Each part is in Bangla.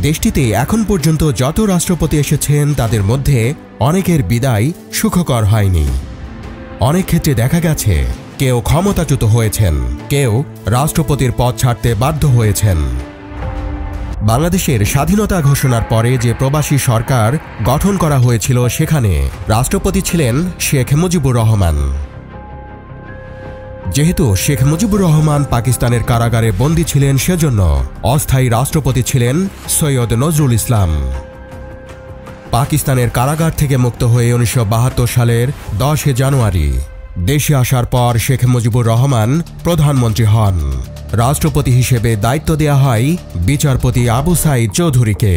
দেশটিতে এখন পর্যন্ত যত রাষ্ট্রপতি এসেছেন তাদের মধ্যে অনেকের বিদায় সুখকর হয়নি। অনেক ক্ষেত্রে দেখা গেছে কেউ ক্ষমতাচ্যুত হয়েছেন, কেউ রাষ্ট্রপতির পদ ছাড়তে বাধ্য হয়েছেন। বাংলাদেশের স্বাধীনতা ঘোষণার পরে যে প্রবাসী সরকার গঠন করা হয়েছিল সেখানে রাষ্ট্রপতি ছিলেন শেখ মুজিবুর রহমান। যেহেতু শেখ মুজিবুর রহমান পাকিস্তানের কারাগারে বন্দী ছিলেন সেজন্য অস্থায়ী রাষ্ট্রপতি ছিলেন সৈয়দ নজরুল ইসলাম। পাকিস্তানের কারাগার থেকে মুক্ত হয়ে 1972 সালের 10 জানুয়ারি দেশে আসার পর শেখ মুজিবুর রহমান প্রধানমন্ত্রী হন। রাষ্ট্রপতি হিসেবে দায়িত্ব দেয়া হয় বিচারপতি আবু সাঈদ চৌধুরীকে।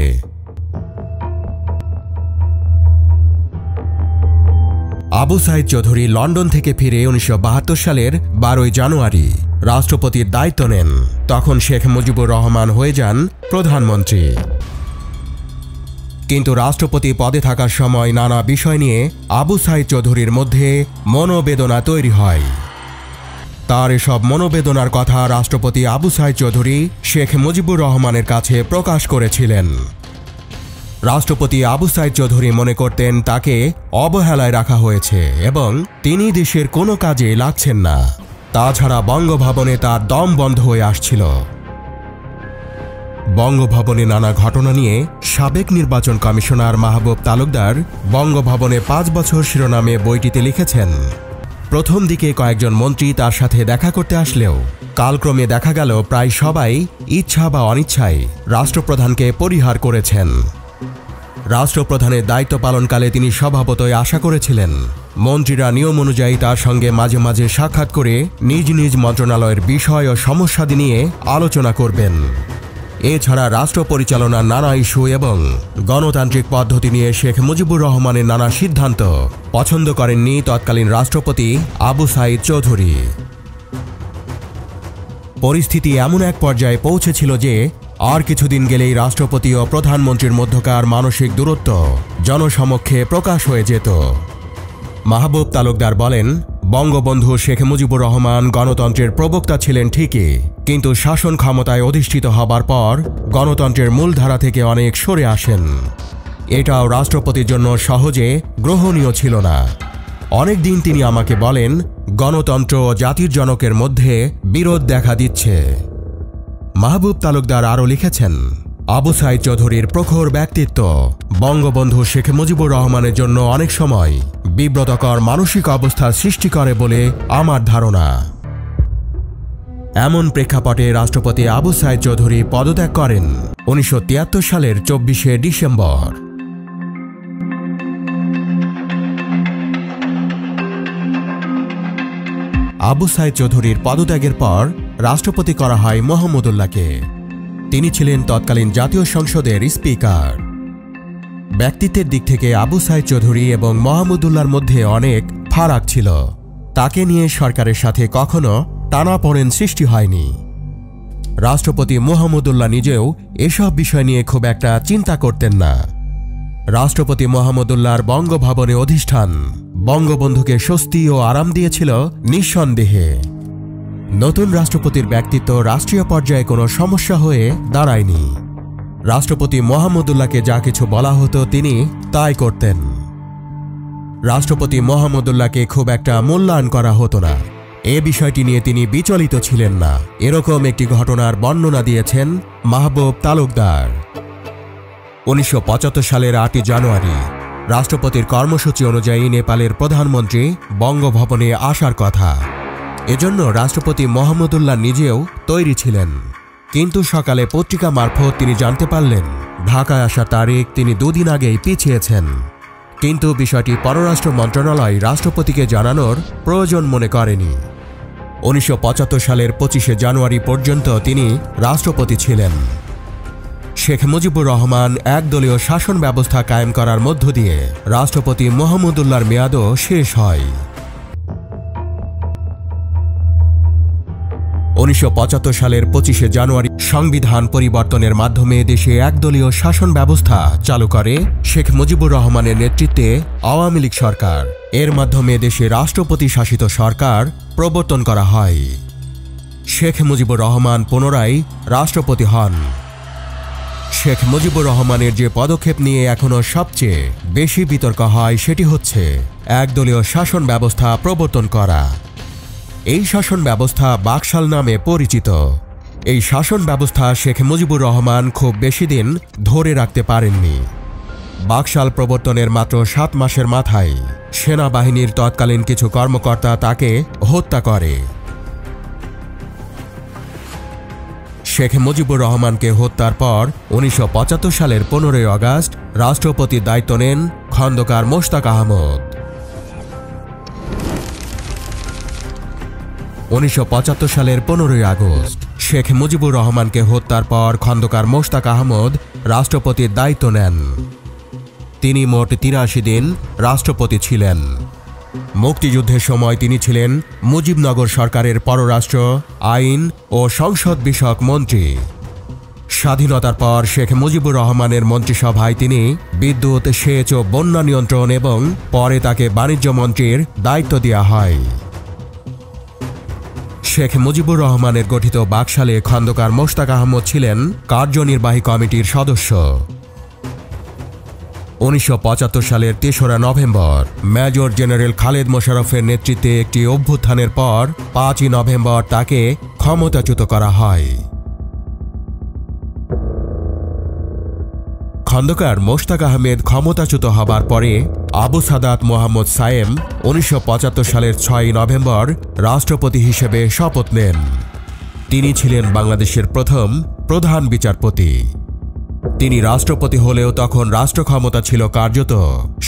আবু সাঈদ চৌধুরী লন্ডন থেকে ফিরে 1972 সালের 12 জানুয়ারি রাষ্ট্রপতির দায়িত্ব নেন। তখন শেখ মুজিবুর রহমান হয়ে যান প্রধানমন্ত্রী। কিন্তু রাষ্ট্রপতি পদে থাকার সময় নানা বিষয় নিয়ে আবু সাঈদ চৌধুরীর মধ্যে মনোবেদনা তৈরি হয়। তার এসব মনোবেদনার কথা রাষ্ট্রপতি আবু সাঈদ চৌধুরী শেখ মুজিবুর রহমানের কাছে প্রকাশ করেছিলেন। রাষ্ট্রপতি আবু সাঈদ চৌধুরী মনে করতেন তাকে অবহেলায় রাখা হয়েছে এবং তিনি দেশের কোনো কাজে লাগছেন না। তাছাড়া বঙ্গভবনে তার দম বন্ধ হয়ে আসছিল। বঙ্গভবনে নানা ঘটনা নিয়ে সাবেক নির্বাচন কমিশনার মাহবুব তালুকদার বঙ্গভবনে 5 বছর শিরোনামে বইটিতে লিখেছেন, প্রথম দিকে কয়েকজন মন্ত্রী তার সাথে দেখা করতে আসলেও কালক্রমে দেখা গেল প্রায় সবাই ইচ্ছা বা অনিচ্ছায় রাষ্ট্রপ্রধানকে পরিহার করেছেন। রাষ্ট্রপ্রধানের দায়িত্ব পালনকালে তিনি স্বভাবতই আশা করেছিলেন মন্ত্রীরা নিয়ম অনুযায়ী তার সঙ্গে মাঝে মাঝে সাক্ষাৎ করে নিজ নিজ মন্ত্রণালয়ের বিষয় ও সমস্যাদি নিয়ে আলোচনা করবেন। এছাড়া রাষ্ট্র পরিচালনার নানা ইস্যু এবং গণতান্ত্রিক পদ্ধতি নিয়ে শেখ মুজিবুর রহমানের নানা সিদ্ধান্ত পছন্দ করেননি তৎকালীন রাষ্ট্রপতি আবু সাঈদ চৌধুরী। পরিস্থিতি এমন এক পর্যায়ে পৌঁছেছিল যে আর কিছুদিন গেলেই রাষ্ট্রপতি ও প্রধানমন্ত্রীর মধ্যকার মানসিক দূরত্ব জনসমক্ষে প্রকাশ হয়ে যেত। মাহবুব তালুকদার বলেন, বঙ্গবন্ধু শেখ মুজিবুর রহমান গণতন্ত্রের প্রবক্তা ছিলেন ঠিকই, কিন্তু শাসন ক্ষমতায় অধিষ্ঠিত হবার পর গণতন্ত্রের মূলধারা থেকে অনেক সরে আসেন। এটাও রাষ্ট্রপতির জন্য সহজে গ্রহণীয় ছিল না। অনেক দিন তিনি আমাকে বলেন, গণতন্ত্র ও জাতির জনকের মধ্যে বিরোধ দেখা দিচ্ছে। মাহবুব তালুকদার আরও লিখেছেন, আবু সাঈদ চৌধুরীর প্রখর ব্যক্তিত্ব বঙ্গবন্ধু শেখ মুজিবুর রহমানের জন্য অনেক সময় বিব্রতকর মানসিক অবস্থার সৃষ্টি করে বলে আমার ধারণা। এমন প্রেক্ষাপটে রাষ্ট্রপতি আবু সাঈদ চৌধুরী পদত্যাগ করেন 1973 সালের 24 ডিসেম্বর। আবু সাঈদ চৌধুরীর পদত্যাগের পর রাষ্ট্রপতি করা হয় মোহাম্মদুল্লাহকে। তিনি ছিলেন তৎকালীন জাতীয় সংসদের স্পিকার। ব্যক্তিত্বের দিক থেকে আবু সাঈদ চৌধুরী এবং মোহাম্মদুল্লাহর মধ্যে অনেক ফারাক ছিল। তাকে নিয়ে সরকারের সাথে কখনো টানাপোড়েন সৃষ্টি হয়নি। রাষ্ট্রপতি মোহাম্মদুল্লাহ নিজেও এসব বিষয় নিয়ে খুব একটা চিন্তা করতেন না। রাষ্ট্রপতি মোহাম্মদুল্লাহর বঙ্গভবনে অধিষ্ঠান বঙ্গবন্ধুকে স্বস্তি ও আরাম দিয়েছিল নিঃসন্দেহে। নতুন রাষ্ট্রপতির ব্যক্তিত্ব রাষ্ট্রীয় পর্যায়ে কোনো সমস্যা হয়ে দাঁড়ায়নি। রাষ্ট্রপতি মোহাম্মদুল্লাহকে যা কিছু বলা হতো তিনি তাই করতেন। রাষ্ট্রপতি মোহাম্মদুল্লাহকে খুব একটা মূল্যায়ন করা হতো না। এ বিষয়টি নিয়ে তিনি বিচলিত ছিলেন না, এরকম একটি ঘটনার বর্ণনা দিয়েছেন মাহবুব তালুকদার। 1975 সালের 8 জানুয়ারি রাষ্ট্রপতির কর্মসূচি অনুযায়ী নেপালের প্রধানমন্ত্রী বঙ্গভবনে আসার কথা। এজন্য রাষ্ট্রপতি মোহাম্মদুল্লাহ নিজেও তৈরি ছিলেন। কিন্তু সকালে পত্রিকা মারফত তিনি জানতে পারলেন ঢাকায় আসার তারিখ তিনি 2 দিন আগেই পিছিয়েছেন। কিন্তু বিষয়টি পররাষ্ট্র মন্ত্রণালয় রাষ্ট্রপতিকে জানানোর প্রয়োজন মনে করেনি। 1975 সালের 25 জানুয়ারি পর্যন্ত তিনি রাষ্ট্রপতি ছিলেন। শেখ মুজিবুর রহমান একদলীয় শাসন ব্যবস্থা কায়েম করার মধ্য দিয়ে রাষ্ট্রপতি মোহাম্মদুল্লাহর মেয়াদও শেষ হয়। 1975 সালের 25 জানুয়ারি সংবিধান পরিবর্তনের মাধ্যমে দেশে একদলীয় শাসন ব্যবস্থা চালু করে শেখ মুজিবুর রহমানের নেতৃত্বে আওয়ামী লীগ সরকার। এর মাধ্যমে দেশে রাষ্ট্রপতি শাসিত সরকার প্রবর্তন করা হয়। শেখ মুজিবুর রহমান পুনরায় রাষ্ট্রপতি হন। শেখ মুজিবুর রহমানের যে পদক্ষেপ নিয়ে এখনো সবচেয়ে বেশি বিতর্ক হয় সেটি হচ্ছে একদলীয় শাসন ব্যবস্থা প্রবর্তন করা। এই শাসন ব্যবস্থা বাকশাল নামে পরিচিত। এই শাসন ব্যবস্থা শেখ মুজিবুর রহমান খুব বেশি দিন ধরে রাখতে পারেননি। বাকশাল প্রবর্তনের মাত্র 7 মাসের মাথায় সেনাবাহিনীর তৎকালীন কিছু কর্মকর্তা তাকে হত্যা করে। শেখ মুজিবুর রহমানকে হত্যার পর 1975 সালের 15 আগস্ট রাষ্ট্রপতির দায়িত্ব নেন খন্দকার মোশতাক আহমদ। 1975 সালের 15 আগস্ট শেখ মুজিবুর রহমানকে হত্যার পর খন্দকার মোশতাক আহমদ রাষ্ট্রপতির দায়িত্ব নেন। তিনি মোট 83 দিন রাষ্ট্রপতি ছিলেন। মুক্তিযুদ্ধের সময় তিনি ছিলেন মুজিবনগর সরকারের পররাষ্ট্র, আইন ও সংসদ বিষয়ক মন্ত্রী। স্বাধীনতার পর শেখ মুজিবুর রহমানের মন্ত্রিসভায় তিনি বিদ্যুৎ, সেচ ও বন্যা নিয়ন্ত্রণ এবং পরে তাকে বাণিজ্য মন্ত্রীর দায়িত্ব দেওয়া হয়। শেখ মুজিবুর রহমানের গঠিত বাকশালে খন্দকার মোশতাক আহমদ ছিলেন কার্যনির্বাহী কমিটির সদস্য। 1975 সালের 3রা নভেম্বর মেজর জেনারেল খালেদ মোশাররফের নেতৃত্বে একটি অভ্যুত্থানের পর 5ই নভেম্বর তাকে ক্ষমতাচ্যুত করা হয়। খন্দকার মোশতাক আহমেদ ক্ষমতাচ্যুত হবার পরে আবু সাদাত মোহাম্মদ সায়েম 1975 সালের 6ই নভেম্বর রাষ্ট্রপতি হিসেবে শপথ নেন। তিনি ছিলেন বাংলাদেশের প্রথম প্রধান বিচারপতি। তিনি রাষ্ট্রপতি হলেও তখন রাষ্ট্র ক্ষমতা ছিল কার্যত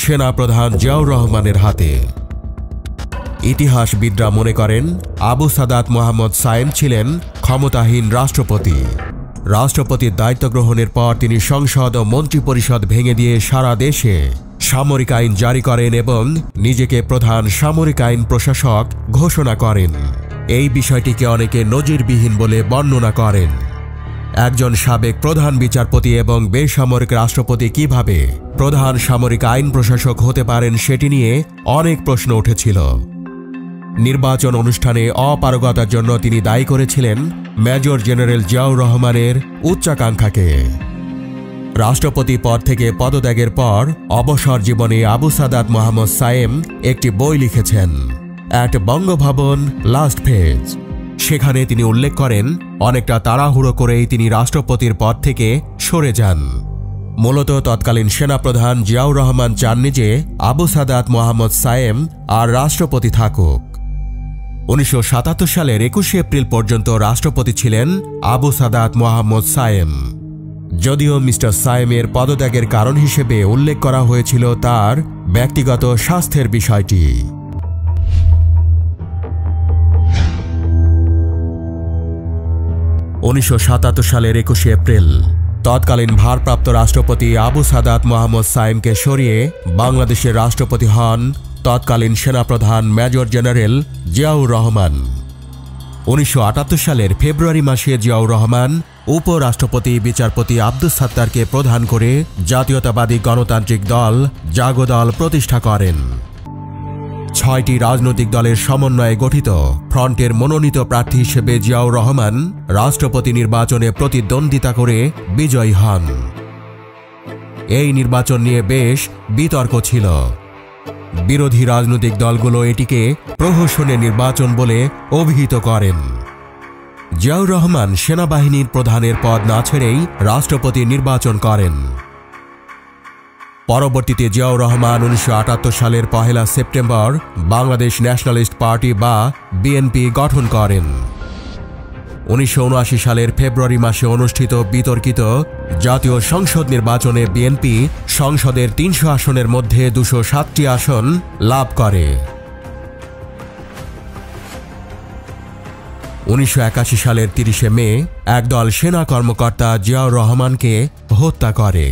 সেনাপ্রধান জিয়াউর রহমানের হাতে। ইতিহাসবিদরা মনে করেন আবু সাদাত মোহাম্মদ সায়েম ছিলেন ক্ষমতাহীন রাষ্ট্রপতি। রাষ্ট্রপতির দায়িত্ব গ্রহণের পর তিনি সংসদ ও মন্ত্রিপরিষদ ভেঙে দিয়ে সারা দেশে সামরিক আইন জারি করেন এবং নিজেকে প্রধান সামরিক আইন প্রশাসক ঘোষণা করেন। এই বিষয়টিকে অনেকে নজিরবিহীন বলে বর্ণনা করেন। একজন সাবেক প্রধান বিচারপতি এবং বেসামরিক রাষ্ট্রপতি কিভাবে প্রধান সামরিক আইন প্রশাসক হতে পারেন সেটি নিয়ে অনেক প্রশ্ন উঠেছিল। নির্বাচন অনুষ্ঠানে অপারগতার জন্য তিনি দায়ী করেছিলেন মেজর জেনারেল জিয়াউর রহমানের উচ্চাকাঙ্ক্ষাকে। রাষ্ট্রপতি পদ থেকে পদত্যাগের পর অবসর জীবনে আবু সাদাত মোহাম্মদ সায়েম একটি বই লিখেছেন, অ্যাট বঙ্গভবন লাস্ট ফেজ। সেখানে তিনি উল্লেখ করেন অনেকটা তাড়াহুড়ো করেই তিনি রাষ্ট্রপতির পদ থেকে সরে যান। মূলত তৎকালীন সেনাপ্রধান জিয়াউর রহমান চাননি যে আবু সাদাত মোহাম্মদ সায়েম আর রাষ্ট্রপতি থাকুক। 1977 সালের 21 এপ্রিল পর্যন্ত রাষ্ট্রপতি ছিলেন আবু সাদাত মোহাম্মদ সায়েম। যদিও মিস্টার সায়েমের পদত্যাগের কারণ হিসেবে উল্লেখ করা হয়েছিল তার ব্যক্তিগত স্বাস্থ্যের বিষয়টি। 1977 সালের 21 এপ্রিল তৎকালীন ভারপ্রাপ্ত রাষ্ট্রপতি আবু সাদাত মোহাম্মদ সায়েমকে সরিয়ে বাংলাদেশের রাষ্ট্রপতি হন তৎকালীন সেনাপ্রধান মেজর জেনারেল জিয়াউর রহমান। 1978 সালের ফেব্রুয়ারি মাসে জিয়াউর রহমান উপরাষ্ট্রপতি বিচারপতি আব্দুস সাত্তারকে প্রধান করে জাতীয়তাবাদী গণতান্ত্রিক দল জাগদল প্রতিষ্ঠা করেন। 6টি রাজনৈতিক দলের সমন্বয়ে গঠিত ফ্রন্টের মনোনীত প্রার্থী হিসেবে জিয়াউর রহমান রাষ্ট্রপতি নির্বাচনে প্রতিদ্বন্দ্বিতা করে বিজয়ী হন। এই নির্বাচন নিয়ে বেশ বিতর্ক ছিল। বিরোধী রাজনৈতিক দলগুলো এটিকে প্রহসনের নির্বাচন বলে অভিহিত করেন। জিয়াউর রহমান সেনাবাহিনীর প্রধানের পদ না ছেড়েই রাষ্ট্রপতি নির্বাচন করেন। পরবর্তীতে জিয়াউর রহমান 1978 সালের 1 সেপ্টেম্বর বাংলাদেশ ন্যাশনালিস্ট পার্টি বা বিএনপি গঠন করেন। 1979 সালের ফেব্রুয়ারি মাসে অনুষ্ঠিত বিতর্কিত জাতীয় সংসদ নির্বাচনে বিএনপি সংসদের 300 আসনের মধ্যে 207টি আসন লাভ করে। 1981 সালের 30 মে একদল সেনা কর্মকর্তা জিয়াউর রহমানকে হত্যা করে।